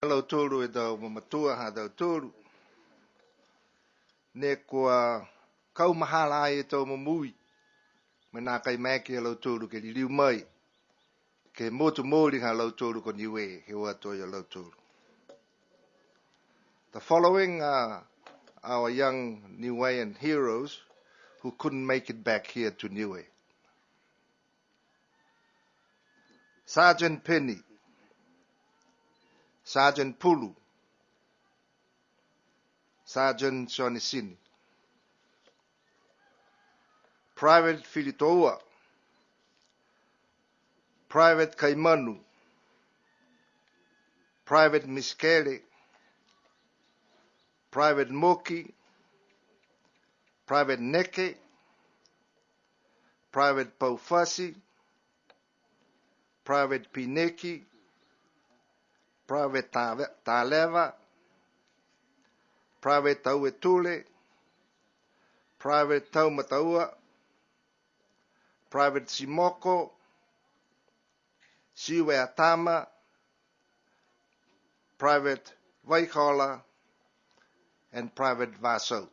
Hello tolu e tau mamatua ha tau tolu. Ne kua kau mahala ai e tau mamui. Me nā kai meki hello tolu ke liu mai. Ke motu mōri ha hello tolu ko niwe he watoa hello tolu. The following are our young Niuean heroes who couldn't make it back here to Niue. Sergeant Penny, Sergeant Pulu, Sergeant Sonisini, Private Filitoa, Private Kaimanu, Private Miskele, Private Moki, Private Neke, Private Paufasi, Private Pineki, Private Taleva, Private Tauetule, Private Taumataua, Private Simoko, Siwe Atama, Private Waikola, and Private Vaso.